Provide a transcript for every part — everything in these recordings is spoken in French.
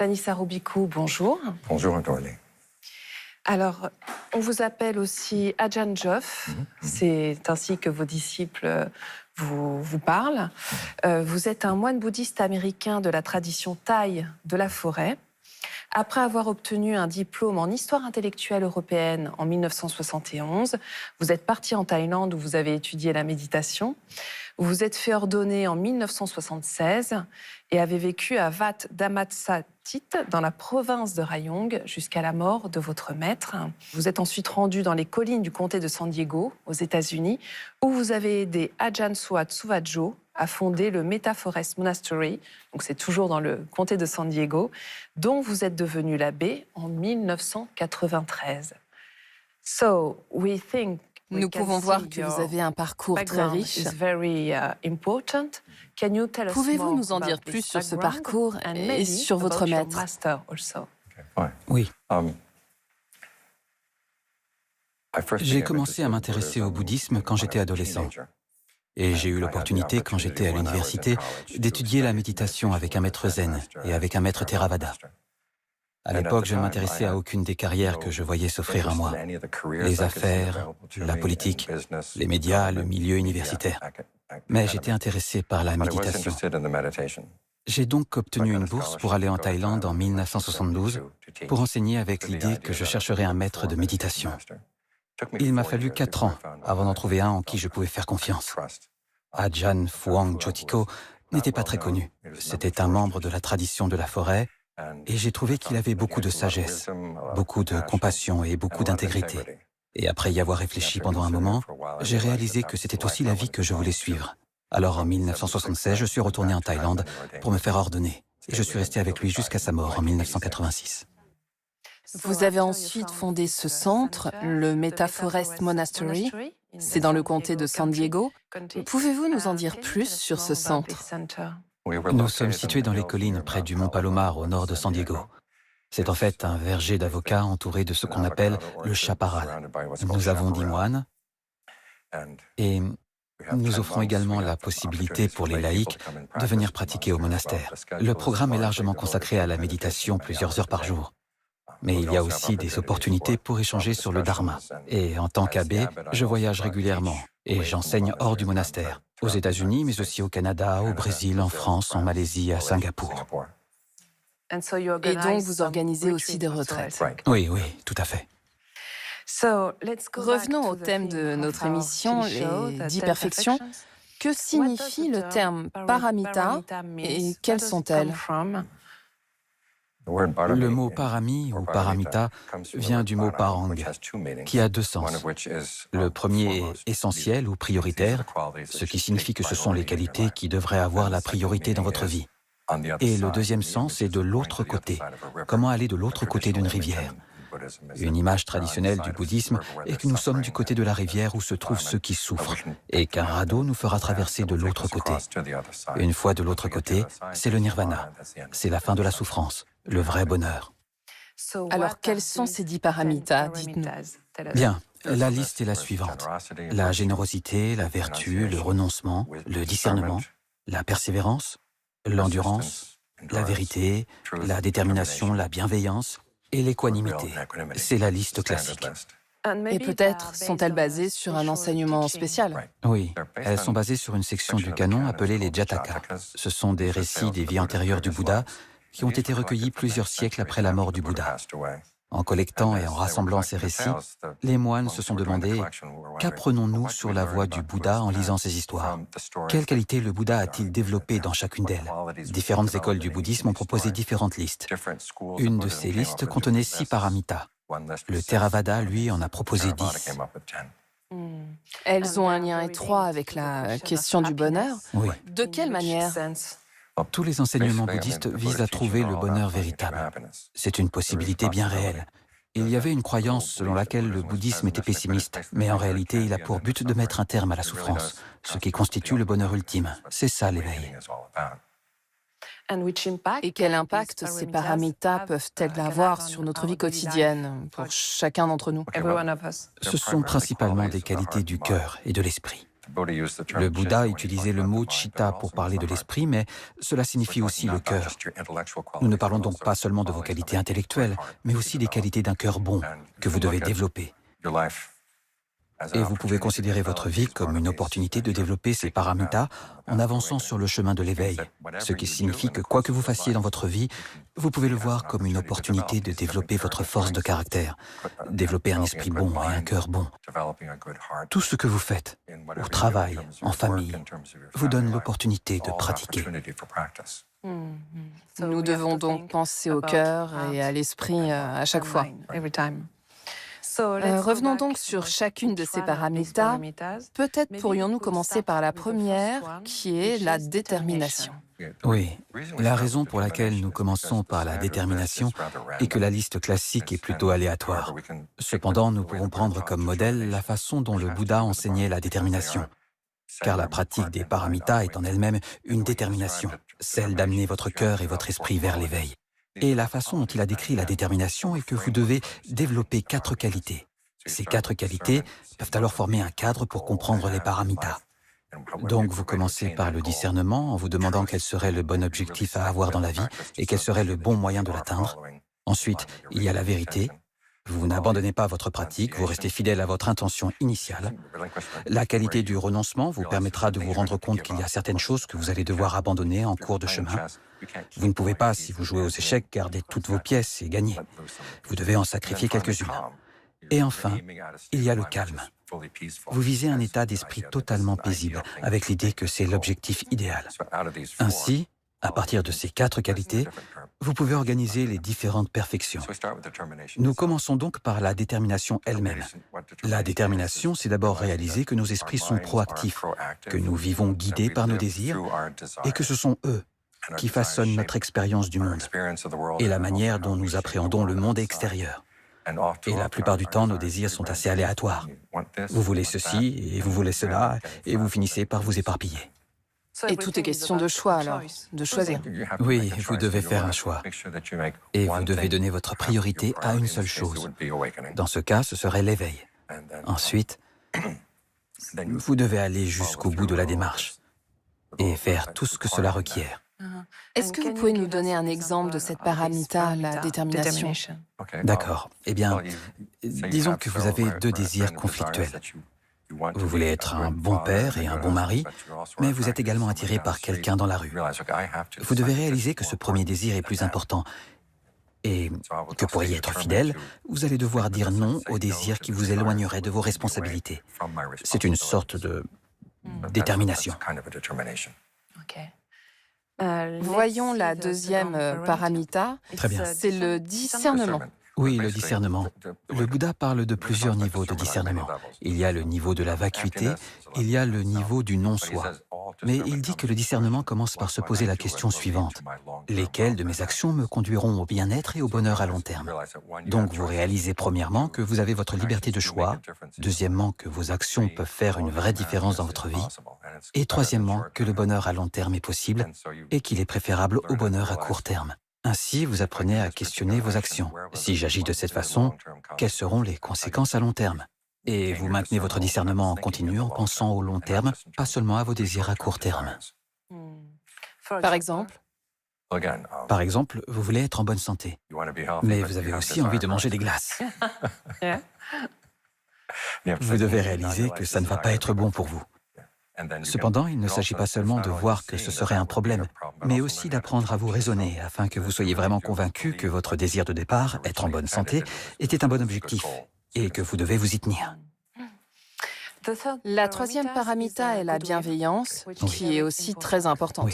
Vanessa Robikou, bonjour. Bonjour, Dorley. Alors, on vous appelle aussi Ajahn Joff. C'est ainsi que vos disciples vous parlent. Vous êtes un moine bouddhiste américain de la tradition thaï de la forêt. Après avoir obtenu un diplôme en histoire intellectuelle européenne en 1971, vous êtes parti en Thaïlande où vous avez étudié la méditation. Vous vous êtes fait ordonner en 1976 et avez vécu à Wat Dhammasatit dans la province de Rayong jusqu'à la mort de votre maître. Vous êtes ensuite rendu dans les collines du comté de San Diego, aux États-Unis, où vous avez aidé Ajahn Suat Suvajo à fonder le Metta Forest Monastery, donc c'est toujours dans le comté de San Diego, dont vous êtes devenu l'abbé en 1993. Nous pouvons voir que vous avez un parcours très riche. Pouvez-vous nous en dire plus sur ce parcours et sur votre maître? Oui. J'ai commencé à m'intéresser au bouddhisme quand j'étais adolescent. Et j'ai eu l'opportunité, quand j'étais à l'université, d'étudier la méditation avec un maître zen et avec un maître Theravada. À l'époque, je ne m'intéressais à aucune des carrières que je voyais s'offrir à moi. Les affaires, la politique, les médias, le milieu universitaire. Mais j'étais intéressé par la méditation. J'ai donc obtenu une bourse pour aller en Thaïlande en 1972 pour enseigner avec l'idée que je chercherais un maître de méditation. Il m'a fallu 4 ans avant d'en trouver un en qui je pouvais faire confiance. Ajahn Fuang Jotiko n'était pas très connu. C'était un membre de la tradition de la forêt et j'ai trouvé qu'il avait beaucoup de sagesse, beaucoup de compassion et beaucoup d'intégrité. Et après y avoir réfléchi pendant un moment, j'ai réalisé que c'était aussi la vie que je voulais suivre. Alors en 1976, je suis retourné en Thaïlande pour me faire ordonner et je suis resté avec lui jusqu'à sa mort en 1986. Vous avez ensuite fondé ce centre, le Metta Forest Monastery. C'est dans le comté de San Diego. Pouvez-vous nous en dire plus sur ce centre? Nous sommes situés dans les collines près du mont Palomar au nord de San Diego. C'est en fait un verger d'avocats entouré de ce qu'on appelle le chaparral. Nous avons 10 moines et nous offrons également la possibilité pour les laïcs de venir pratiquer au monastère. Le programme est largement consacré à la méditation plusieurs heures par jour. Mais il y a aussi des opportunités pour échanger sur le dharma. Et en tant qu'abbé, je voyage régulièrement et j'enseigne hors du monastère, aux États-Unis, mais aussi au Canada, au Brésil, en France, en Malaisie, à Singapour. Et donc vous organisez aussi des retraites. Oui, tout à fait. Revenons au thème de notre émission, les 10 perfections. Que signifie le terme paramita et quelles sont-elles? Le mot parami ou paramita vient du mot parang, qui a 2 sens. Le premier est essentiel ou prioritaire, ce qui signifie que ce sont les qualités qui devraient avoir la priorité dans votre vie. Et le deuxième sens est de l'autre côté. Comment aller de l'autre côté d'une rivière? Une image traditionnelle du bouddhisme est que nous sommes du côté de la rivière où se trouvent ceux qui souffrent et qu'un radeau nous fera traverser de l'autre côté. Une fois de l'autre côté, c'est le nirvana, c'est la fin de la souffrance, le vrai bonheur. Alors, quels sont ces 10 paramitas? Dites-nous. Bien, la liste est la suivante. La générosité, la vertu, le renoncement, le discernement, la persévérance, l'endurance, la vérité, la détermination, la bienveillance et l'équanimité. C'est la liste classique. Et peut-être sont-elles basées sur un enseignement spécial? Oui, elles sont basées sur une section du canon appelée les Jataka. Ce sont des récits des vies antérieures du Bouddha qui ont été recueillis plusieurs siècles après la mort du Bouddha. En collectant et en rassemblant ces récits, les moines se sont demandé « Qu'apprenons-nous sur la voie du Bouddha en lisant ces histoires? Quelles qualités le Bouddha a-t-il développées dans chacune d'elles ?» Différentes écoles du bouddhisme ont proposé différentes listes. Une de ces listes contenait 6 paramitas. Le Theravada, lui, en a proposé 10. Elles ont un lien étroit avec la question du bonheur. Oui. De quelle manière? Tous les enseignements bouddhistes visent à trouver le bonheur véritable. C'est une possibilité bien réelle. Il y avait une croyance selon laquelle le bouddhisme était pessimiste, mais en réalité, il a pour but de mettre un terme à la souffrance, ce qui constitue le bonheur ultime. C'est ça l'éveil. Et quel impact ces paramitas peuvent-elles avoir sur notre vie quotidienne, pour chacun d'entre nous? Ce sont principalement des qualités du cœur et de l'esprit. Le Bouddha utilisait le mot chitta pour parler de l'esprit, mais cela signifie aussi le cœur. Nous ne parlons donc pas seulement de vos qualités intellectuelles, mais aussi des qualités d'un cœur bon que vous devez développer. Et vous pouvez considérer votre vie comme une opportunité de développer ces paramitas en avançant sur le chemin de l'éveil, ce qui signifie que quoi que vous fassiez dans votre vie, vous pouvez le voir comme une opportunité de développer votre force de caractère, développer un esprit bon et un cœur bon. Tout ce que vous faites, au travail, en famille, vous donne l'opportunité de pratiquer. Nous devons donc penser au cœur et à l'esprit à chaque fois. Revenons donc sur chacune de ces paramitas. Peut-être pourrions-nous commencer par la première, qui est la détermination. Oui, la raison pour laquelle nous commençons par la détermination est que la liste classique est plutôt aléatoire. Cependant, nous pouvons prendre comme modèle la façon dont le Bouddha enseignait la détermination. Car la pratique des paramitas est en elle-même une détermination, celle d'amener votre cœur et votre esprit vers l'éveil. Et la façon dont il a décrit la détermination est que vous devez développer 4 qualités. Ces 4 qualités peuvent alors former un cadre pour comprendre les paramitas. Donc vous commencez par le discernement en vous demandant quel serait le bon objectif à avoir dans la vie et quel serait le bon moyen de l'atteindre. Ensuite, il y a la vérité. Vous n'abandonnez pas votre pratique, vous restez fidèle à votre intention initiale. La qualité du renoncement vous permettra de vous rendre compte qu'il y a certaines choses que vous allez devoir abandonner en cours de chemin. Vous ne pouvez pas, si vous jouez aux échecs, garder toutes vos pièces et gagner. Vous devez en sacrifier quelques-unes. Et enfin, il y a le calme. Vous visez un état d'esprit totalement paisible, avec l'idée que c'est l'objectif idéal. Ainsi, à partir de ces 4 qualités, vous pouvez organiser les différentes perfections. Nous commençons donc par la détermination elle-même. La détermination, c'est d'abord réaliser que nos esprits sont proactifs, que nous vivons guidés par nos désirs et que ce sont eux qui façonnent notre expérience du monde et la manière dont nous appréhendons le monde extérieur. Et la plupart du temps, nos désirs sont assez aléatoires. Vous voulez ceci et vous voulez cela, et vous finissez par vous éparpiller. Et tout est question de choix alors, de choisir. Oui, vous devez faire un choix. Et vous devez donner votre priorité à une seule chose. Dans ce cas, ce serait l'éveil. Ensuite, vous devez aller jusqu'au bout de la démarche et faire tout ce que cela requiert. Est-ce que vous pouvez nous donner un exemple de cette paramita, la détermination? D'accord. Eh bien, disons que vous avez 2 désirs conflictuels. Vous voulez être un bon père et un bon mari, mais vous êtes également attiré par quelqu'un dans la rue. Vous devez réaliser que ce premier désir est plus important et que pour y être fidèle, vous allez devoir dire non au désir qui vous éloignerait de vos responsabilités. C'est une sorte de détermination. Voyons la deuxième paramita. Très bien. C'est le discernement. Oui, le discernement. Le Bouddha parle de plusieurs niveaux de discernement. Il y a le niveau de la vacuité, il y a le niveau du non-soi. Mais il dit que le discernement commence par se poser la question suivante. Lesquelles de mes actions me conduiront au bien-être et au bonheur à long terme? Donc vous réalisez premièrement que vous avez votre liberté de choix, deuxièmement que vos actions peuvent faire une vraie différence dans votre vie, et troisièmement que le bonheur à long terme est possible et qu'il est préférable au bonheur à court terme. Ainsi, vous apprenez à questionner vos actions. Si j'agis de cette façon, quelles seront les conséquences à long terme? Et vous maintenez votre discernement en continu en pensant au long terme, pas seulement à vos désirs à court terme. Par exemple? Par exemple, vous voulez être en bonne santé, mais vous avez aussi envie de manger des glaces. Vous devez réaliser que ça ne va pas être bon pour vous. Cependant, il ne s'agit pas seulement de voir que ce serait un problème, mais aussi d'apprendre à vous raisonner afin que vous soyez vraiment convaincu que votre désir de départ, être en bonne santé, était un bon objectif et que vous devez vous y tenir. La troisième paramita est la bienveillance, qui est aussi très importante. Oui.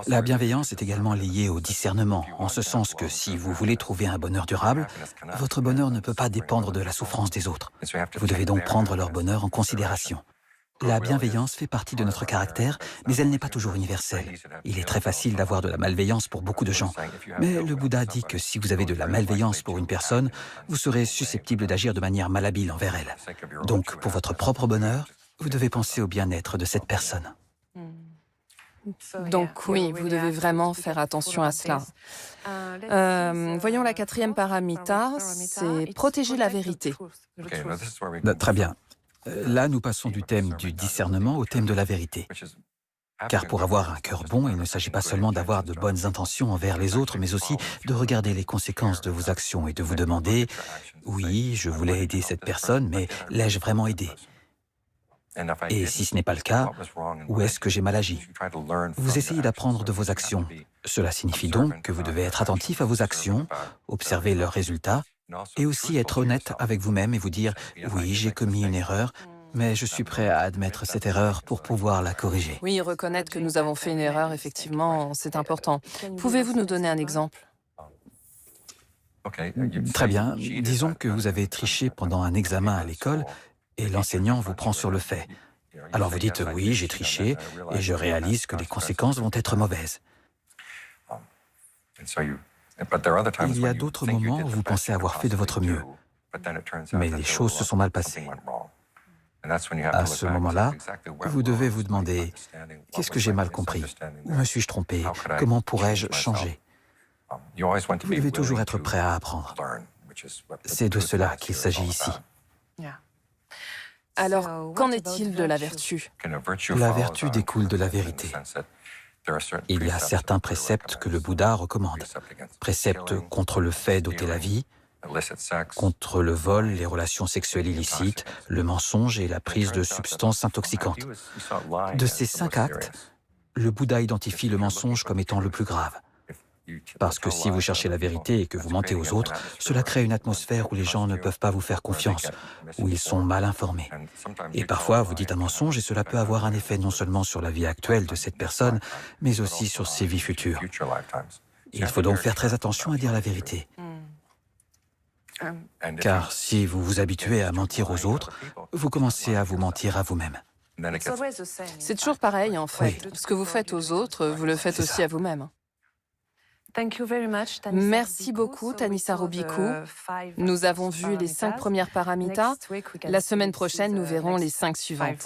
La bienveillance est également liée au discernement, en ce sens que si vous voulez trouver un bonheur durable, votre bonheur ne peut pas dépendre de la souffrance des autres. Vous devez donc prendre leur bonheur en considération. La bienveillance fait partie de notre caractère, mais elle n'est pas toujours universelle. Il est très facile d'avoir de la malveillance pour beaucoup de gens. Mais le Bouddha dit que si vous avez de la malveillance pour une personne, vous serez susceptible d'agir de manière malhabile envers elle. Donc, pour votre propre bonheur, vous devez penser au bien-être de cette personne. Donc oui, vous devez vraiment faire attention à cela. Voyons la quatrième paramita, c'est protéger la vérité. Très bien. Là, nous passons du thème du discernement au thème de la vérité. Car pour avoir un cœur bon, il ne s'agit pas seulement d'avoir de bonnes intentions envers les autres, mais aussi de regarder les conséquences de vos actions et de vous demander « Oui, je voulais aider cette personne, mais l'ai-je vraiment aidé ?» Et si ce n'est pas le cas, où est-ce que j'ai mal agi? Vous essayez d'apprendre de vos actions. Cela signifie donc que vous devez être attentif à vos actions, observer leurs résultats, et aussi être honnête avec vous-même et vous dire « Oui, j'ai commis une erreur, mais je suis prêt à admettre cette erreur pour pouvoir la corriger. » Oui, reconnaître que nous avons fait une erreur, effectivement, c'est important. Pouvez-vous nous donner un exemple? Très bien. Disons que vous avez triché pendant un examen à l'école et l'enseignant vous prend sur le fait. Alors vous dites « Oui, j'ai triché et je réalise que les conséquences vont être mauvaises. » Il y a d'autres moments où vous pensez avoir fait de votre mieux, mais les choses se sont mal passées. À ce moment-là, vous devez vous demander « Qu'est-ce que j'ai mal compris? Où me suis-je trompé? Comment pourrais-je changer ?» Vous devez toujours être prêt à apprendre. C'est de cela qu'il s'agit ici. Alors, qu'en est-il de la vertu? La vertu découle de la vérité. Il y a certains préceptes que le Bouddha recommande. Préceptes contre le fait d'ôter la vie, contre le vol, les relations sexuelles illicites, le mensonge et la prise de substances intoxicantes. De ces 5 actes, le Bouddha identifie le mensonge comme étant le plus grave. Parce que si vous cherchez la vérité et que vous mentez aux autres, cela crée une atmosphère où les gens ne peuvent pas vous faire confiance, où ils sont mal informés. Et parfois, vous dites un mensonge et cela peut avoir un effet non seulement sur la vie actuelle de cette personne, mais aussi sur ses vies futures. Il faut donc faire très attention à dire la vérité. Car si vous vous habituez à mentir aux autres, vous commencez à vous mentir à vous-même. C'est toujours pareil, en fait. Oui. Ce que vous faites aux autres, vous le faites C'est aussi ça. à vous-même. Merci Merci beaucoup, Tanisa Robikou. Nous avons vu les 5 premières paramitas. La semaine prochaine, nous verrons les 5 suivantes.